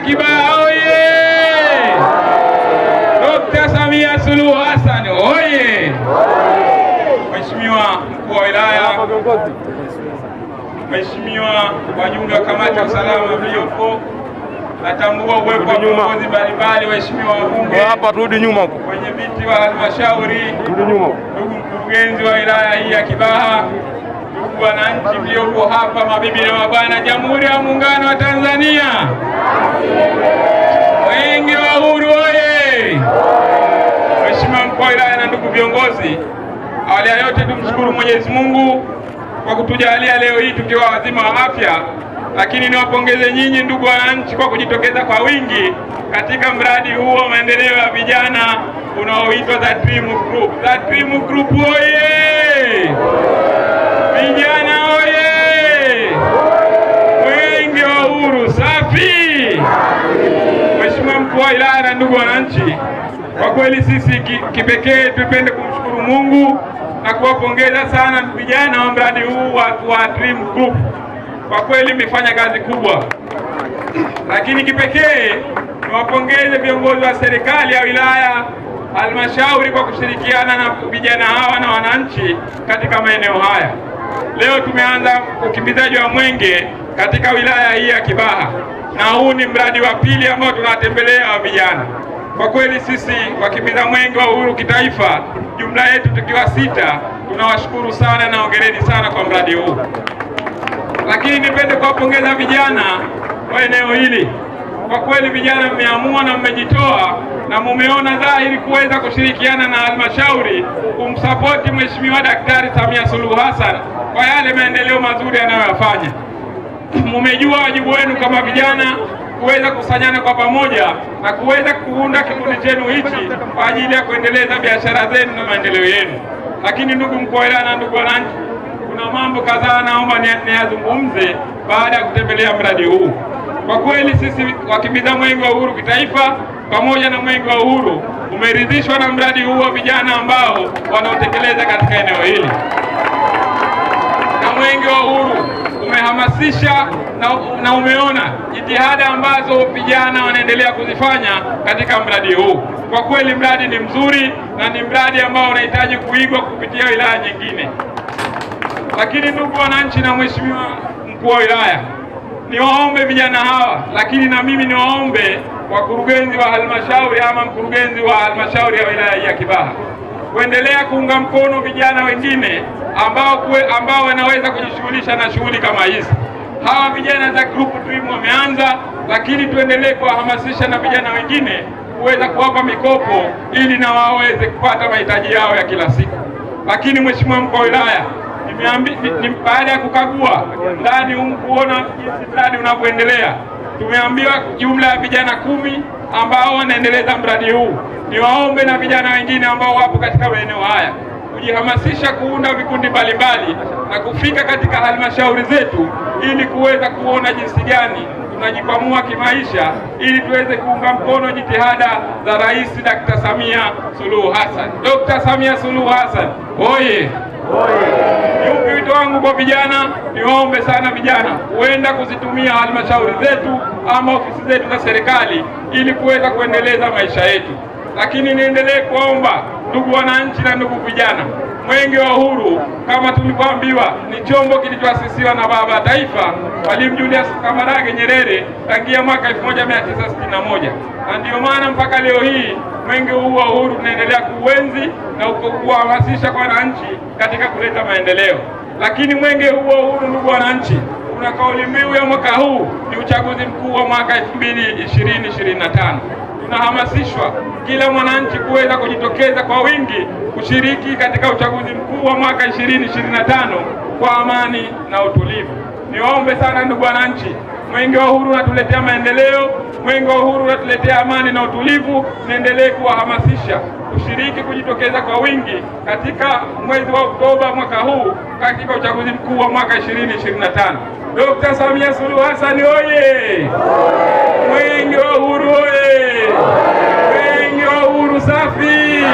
Kibaha oye! Dr. Samia Suluhu Hassan oye! Mheshimiwa mkuu wa wilaya, Mheshimiwa wajumbe wa kamati ya usalama mliopo, natambua uwepo wa viongozi mbalimbali, waheshimiwa wabunge, hapa turudi nyuma huko, wenyeviti wa halmashauri, turudi nyuma, ndugu mkurugenzi wa wilaya hii ya Kibaha, ndugu wananchi mliopo hapa, mabibi na mabwana, Jamhuri ya Muungano wa Tanzania, Mwenge wa Uhuru oye! Mheshimiwa mkuu wa wilaya na ndugu viongozi, awali ya yote tumshukuru Mwenyezi Mungu kwa kutujalia leo hii tukiwa wazima wa afya, lakini niwapongeze nyinyi ndugu wananchi kwa kujitokeza kwa wingi katika mradi huu wa maendeleo ya vijana unaoitwa The Dream Group. The Dream Group oye! Vijana oye! Mwenge wa Uhuru safi! Mheshimiwa mkuu wa wilaya na ndugu wananchi, kwa kweli sisi kipekee tupende kumshukuru Mungu na kuwapongeza sana vijana wa mradi huu wa Dream Group. Kwa kweli mmefanya kazi kubwa, lakini kipekee niwapongeze viongozi wa serikali ya wilaya, halmashauri kwa kushirikiana na vijana hawa na wananchi katika maeneo haya. Leo tumeanza ukimbizaji wa mwenge katika wilaya hii ya Kibaha, na huu ni mradi wa pili ambao tunatembelea wa vijana. Kwa kweli sisi wakimbiza mwenge wa uhuru kitaifa, jumla yetu tukiwa 6, tunawashukuru sana na hongereni sana kwa mradi huu. Lakini nipende kuwapongeza vijana wa eneo hili. Kwa kweli vijana mmeamua na mmejitoa na mumeona dhahiri kuweza kushirikiana na halmashauri kumsapoti Mheshimiwa Daktari Samia Suluhu Hassan kwa yale maendeleo mazuri anayoyafanya. Mumejua wajibu wenu kama vijana kuweza kusanyana kwa pamoja na kuweza kuunda kikundi chenu hichi kwa ajili ya kuendeleza biashara zenu na maendeleo yenu. Lakini ndugu mkuu wa wilaya na ndugu wananchi, kuna mambo kadhaa naomba niyazungumze baada ya kutembelea mradi huu. Kwa kweli sisi wakimbiza mwenge wa uhuru kitaifa pamoja na mwenge wa uhuru umeridhishwa na mradi huu wa vijana ambao wanaotekeleza katika eneo hili, na mwenge wa uhuru umehamasisha na umeona jitihada ambazo vijana wanaendelea kuzifanya katika mradi huu. Kwa kweli mradi ni mzuri na ni mradi ambao unahitaji kuigwa kupitia wilaya nyingine. Lakini ndugu wananchi na Mheshimiwa mkuu wa wilaya, niwaombe vijana hawa, lakini na mimi niwaombe wakurugenzi wa halmashauri ama mkurugenzi wa halmashauri ya wilaya ya Kibaha kuendelea kuunga mkono vijana wengine ambao wanaweza kujishughulisha na shughuli kama hizi. Hawa vijana za Group Dream wameanza, lakini tuendelee kuwahamasisha na vijana wengine kuweza kuwapa mikopo ili na waweze kupata mahitaji yao ya kila siku. Lakini Mheshimiwa mkuu wa wilaya, baada ya kukagua ndani kuona jinsi mradi unavyoendelea, tumeambiwa jumla ya vijana 10 ambao wanaendeleza mradi huu. Niwaombe na vijana wengine ambao wapo katika maeneo haya kujihamasisha kuunda vikundi mbalimbali na kufika katika halmashauri zetu ili kuweza kuona jinsi gani tunajikwamua kimaisha ili tuweze kuunga mkono jitihada za Rais Dr. Samia Suluhu Hassan. Dr. Samia Suluhu Hassan oye! Yupi wito wangu kwa vijana, niwaombe sana vijana huenda kuzitumia halmashauri zetu ama ofisi zetu za serikali ili kuweza kuendeleza maisha yetu. Lakini niendelee kuomba ndugu wananchi na ndugu vijana, mwenge wa uhuru kama tulivyoambiwa ni chombo kilichoasisiwa na baba taifa Mwalimu Julius Kambarage Nyerere tangia mwaka 1961, na ndio maana mpaka leo hii mwenge huu wa uhuru tunaendelea kuuenzi na kuhamasisha kwa wananchi katika kuleta maendeleo. Lakini mwenge huu wa uhuru, ndugu wananchi, una kauli mbiu ya mwaka huu ni uchaguzi mkuu wa mwaka 2025. Tunahamasishwa kila mwananchi kuweza kujitokeza kwa wingi kushiriki katika uchaguzi mkuu wa mwaka 2025 kwa amani na utulivu. Niwaombe sana ndugu wananchi, mwenge wa uhuru unatuletea maendeleo, mwenge wa uhuru unatuletea amani na utulivu. Niendelee kuwahamasisha kushiriki, kujitokeza kwa wingi katika mwezi wa Oktoba mwaka huu katika uchaguzi mkuu wa mwaka 2025. Dr. Samia Suluhu Hassan oye! Mwenge wa uhuru oye! Mwenge wa uhuru safi!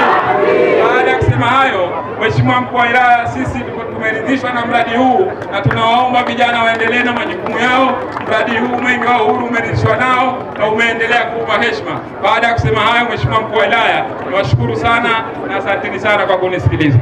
Baada ya kusema hayo, Mheshimiwa Mkuu wa Wilaya, sisi tumeridhishwa na mradi huu na tunawaomba vijana waendelee na majukumu yao. Mradi huu Mwenge wa Uhuru umeridhishwa nao na umeendelea kuupa heshima. Baada ya kusema hayo, Mheshimiwa Mkuu wa Wilaya, niwashukuru sana na asanteni sana kwa kunisikiliza.